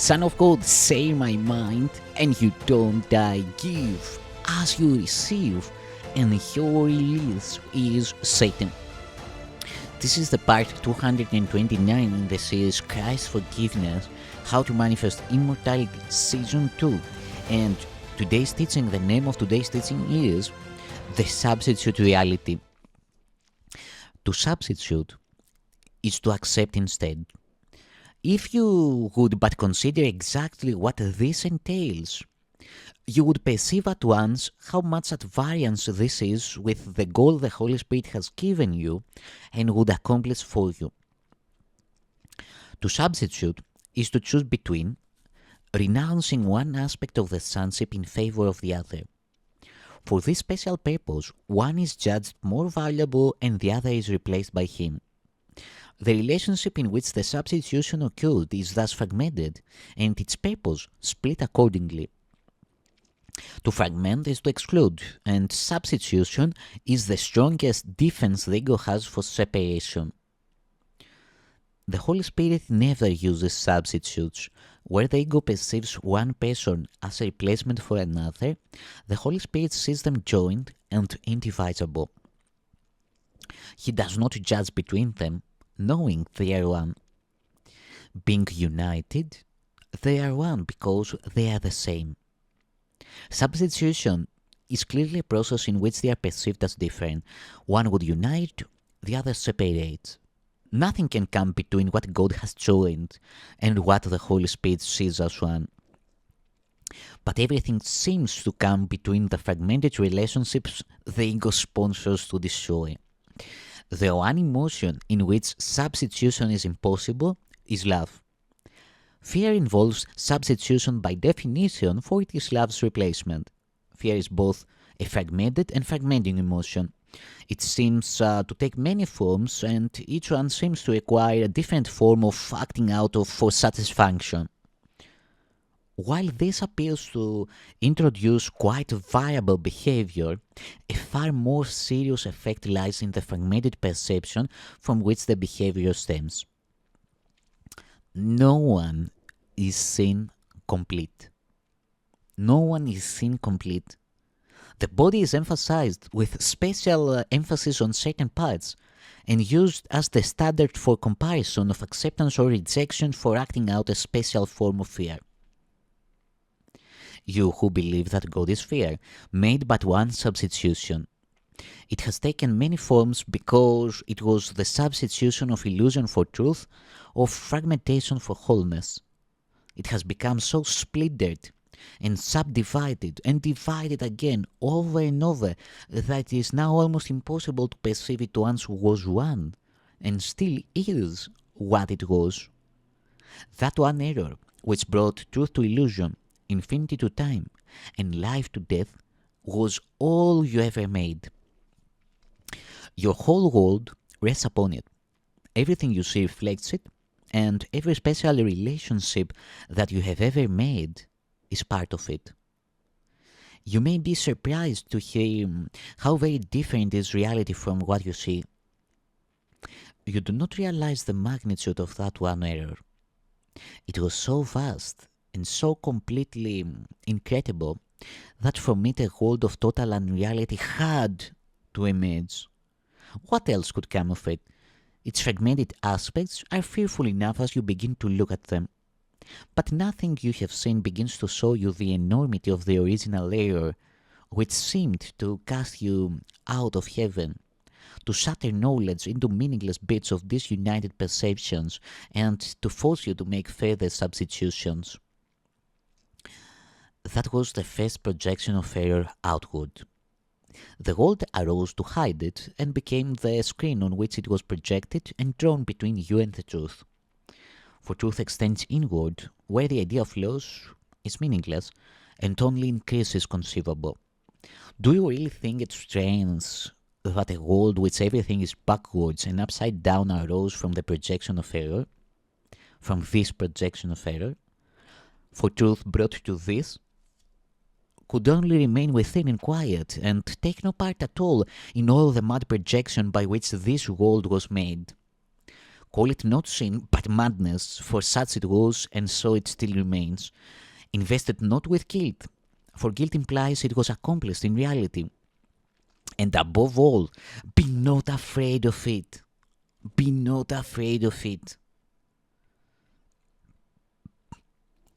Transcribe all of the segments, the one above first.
Son of God, say my mind, and you don't die. Give as you receive, and your release is Satan. This is the part 229 in the series Christ's Forgiveness, How to Manifest Immortality Season 2. And today's teaching, the name of today's teaching is The Substitute Reality. To substitute is to accept instead. If you would but consider exactly what this entails, you would perceive at once how much at variance this is with the goal the Holy Spirit has given you and would accomplish for you. To substitute is to choose between renouncing one aspect of the sonship in favor of the other. For this special purpose, one is judged more valuable and the other is replaced by him. The relationship in which the substitution occurred is thus fragmented, and its purpose split accordingly. To fragment is to exclude, and substitution is the strongest defense the ego has for separation. The Holy Spirit never uses substitutes. Where the ego perceives one person as a replacement for another, the Holy Spirit sees them joined and indivisible. He does not judge between them, knowing they are one. Being united, they are one because they are the same. Substitution is clearly a process in which they are perceived as different. One would unite, the other separates. Nothing can come between what God has joined and what the Holy Spirit sees as one. But everything seems to come between the fragmented relationships the ego sponsors to destroy. The one emotion in which substitution is impossible is love. Fear involves substitution by definition, for it is love's replacement. Fear is both a fragmented and fragmenting emotion. It seems to take many forms, and each one seems to require a different form of acting out of for satisfaction. While this appears to introduce quite variable behavior, a far more serious effect lies in the fragmented perception from which the behavior stems. No one is seen complete. No one is seen complete. The body is emphasized with special emphasis on certain parts and used as the standard for comparison of acceptance or rejection for acting out a special form of fear. You who believe that God is fear made but one substitution. It has taken many forms because it was the substitution of illusion for truth, of fragmentation for wholeness. It has become so splintered and subdivided and divided again over and over that it is now almost impossible to perceive it once was one and still is what it was. That one error which brought truth to illusion, infinity to time, and life to death was all you ever made. Your whole world rests upon it. Everything you see reflects it, and every special relationship that you have ever made is part of it. You may be surprised to hear how very different is reality from what you see. You do not realize the magnitude of that one error. It was so vast and so completely incredible that from it a world of total unreality had to emerge. What else could come of it? Its fragmented aspects are fearful enough as you begin to look at them. But nothing you have seen begins to show you the enormity of the original error, which seemed to cast you out of heaven, to shatter knowledge into meaningless bits of disunited perceptions, and to force you to make further substitutions. That was the first projection of error outward. The world arose to hide it and became the screen on which it was projected and drawn between you and the truth. For truth extends inward, where the idea of loss is meaningless and only increase is conceivable. Do you really think it's strange that a world which everything is backwards and upside down arose from the projection of error? From this projection of error? For truth brought to this could only remain within in quiet and take no part at all in all the mad projection by which this world was made. Call it not sin, but madness, for such it was, and so it still remains. Invest it not with guilt, for guilt implies it was accomplished in reality. And above all, be not afraid of it. Be not afraid of it.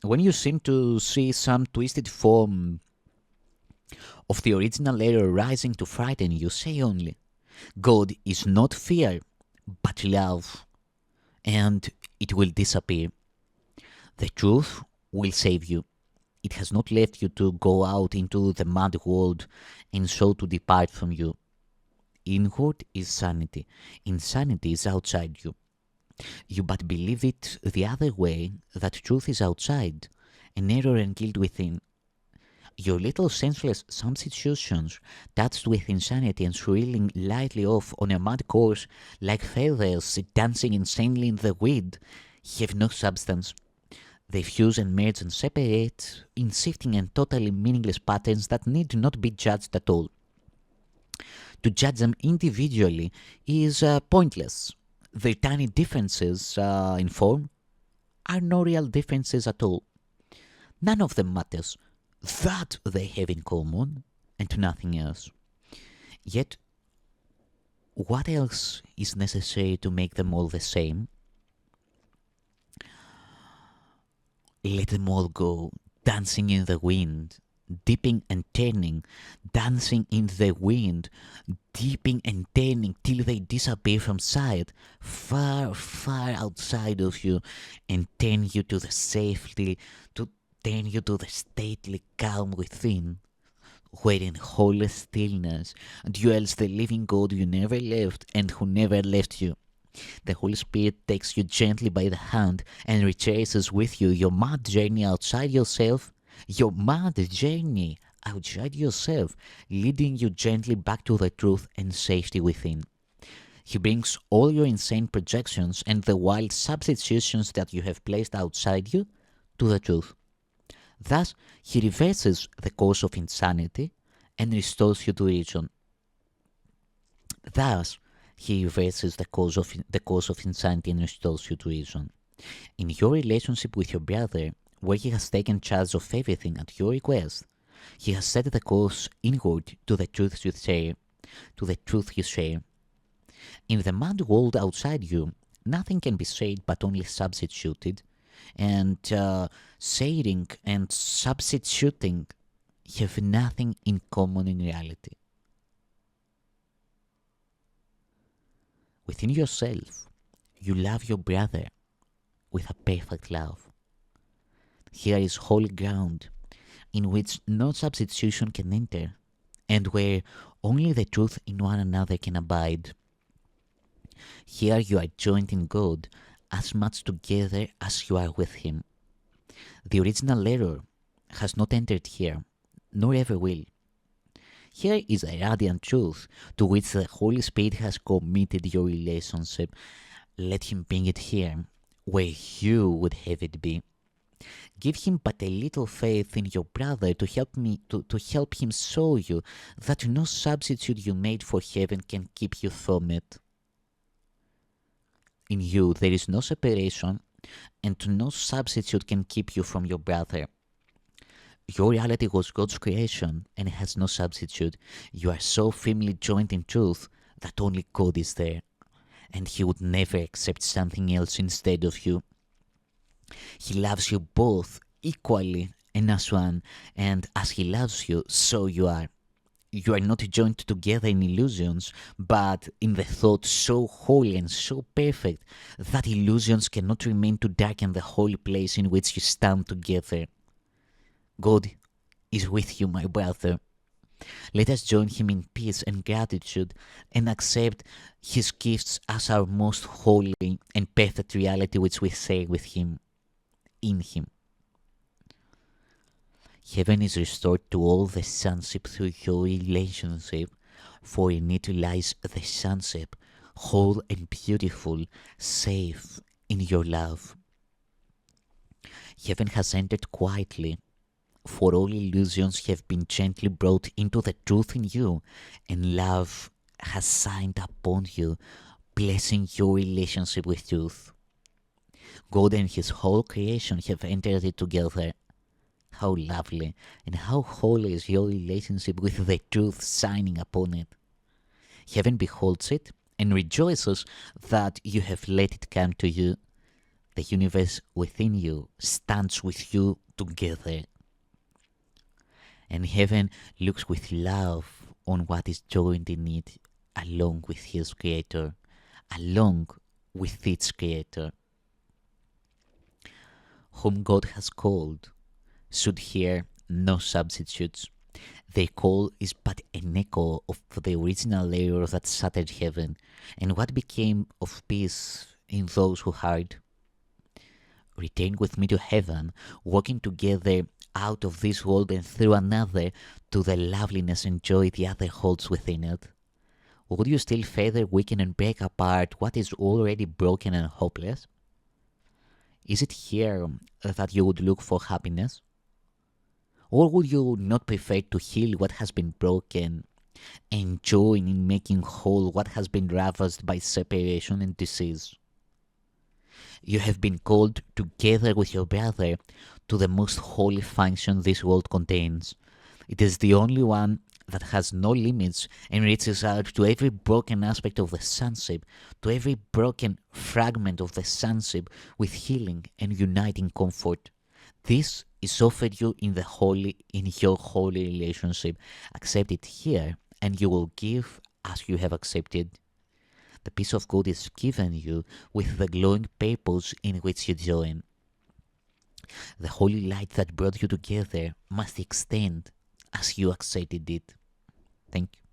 When you seem to see some twisted form of the original error rising to frighten you, say only, God is not fear, but love, and it will disappear. The truth will save you. It has not left you to go out into the mad world and so to depart from you. Inward is sanity. Insanity is outside you. You but believe it the other way, that truth is outside, and error and guilt within. Your little senseless substitutions, touched with insanity and swirling lightly off on a mad course like feathers dancing insanely in the wind, have no substance. They fuse and merge and separate in shifting and totally meaningless patterns that need not be judged at all. To judge them individually is pointless. Their tiny differences in form are no real differences at all. None of them matters. That they have in common, and nothing else. Yet, what else is necessary to make them all the same? Let them all go, dancing in the wind, dipping and turning, dancing in the wind, dipping and turning till they disappear from sight, far, far outside of you, and turn you to the stately calm within, where in holy stillness dwells the living God you never left and who never left you. The Holy Spirit takes you gently by the hand and retraces with you your mad journey outside yourself, leading you gently back to the truth and safety within. He brings all your insane projections and the wild substitutions that you have placed outside you to the truth. Thus, he reverses the course of insanity and restores you to reason. In your relationship with your brother, where he has taken charge of everything at your request, he has set the course inward to the truth you share. In the mad world outside you, nothing can be said but only substituted, and saying and substituting have nothing in common in reality. Within yourself, you love your brother with a perfect love. Here is holy ground in which no substitution can enter, and where only the truth in one another can abide. Here you are joined in God as much together as you are with Him. The original error has not entered here, nor ever will. Here is a radiant truth to which the Holy Spirit has committed your relationship. Let Him bring it here, where you would have it be. Give him but a little faith in your brother to help him show you that no substitute you made for heaven can keep you from it. In you there is no separation, and no substitute can keep you from your brother. Your reality was God's creation and has no substitute. You are so firmly joined in truth that only God is there, and He would never accept something else instead of you. He loves you both equally and as one, and as He loves you, so you are. You are not joined together in illusions, but in the thought so holy and so perfect that illusions cannot remain to darken the holy place in which you stand together. God is with you, my brother. Let us join Him in peace and gratitude and accept His gifts as our most holy and perfect reality which we share with Him, in Him. Heaven is restored to all the sonship through your relationship, for in it lies the sonship, whole and beautiful, safe in your love. Heaven has entered quietly, for all illusions have been gently brought into the truth in you, and love has signed upon you blessing your relationship with truth. God and His whole creation have entered it together. How lovely and how holy is your relationship with the truth shining upon it. Heaven beholds it and rejoices that you have let it come to you. The universe within you stands with you together. And heaven looks with love on what is joined in it along with His Creator, along with its Creator. Whom God has called should hear no substitutes. Their call is but an echo of the original error that shattered heaven, and what became of peace in those who heard. Return with me to heaven, walking together out of this world and through another to the loveliness and joy the other holds within it. Would you still further weaken and break apart what is already broken and hopeless? Is it here that you would look for happiness? Or would you not prefer to heal what has been broken and join in making whole what has been ravaged by separation and disease? You have been called together with your brother to the most holy function this world contains. It is the only one that has no limits and reaches out to every broken aspect of the sonship, to every broken fragment of the sonship with healing and uniting comfort. This is offered you in your holy relationship. Accept it here, and you will give as you have accepted. The peace of God is given you with the glowing purpose in which you join. The holy light that brought you together must extend as you accepted it. Thank you.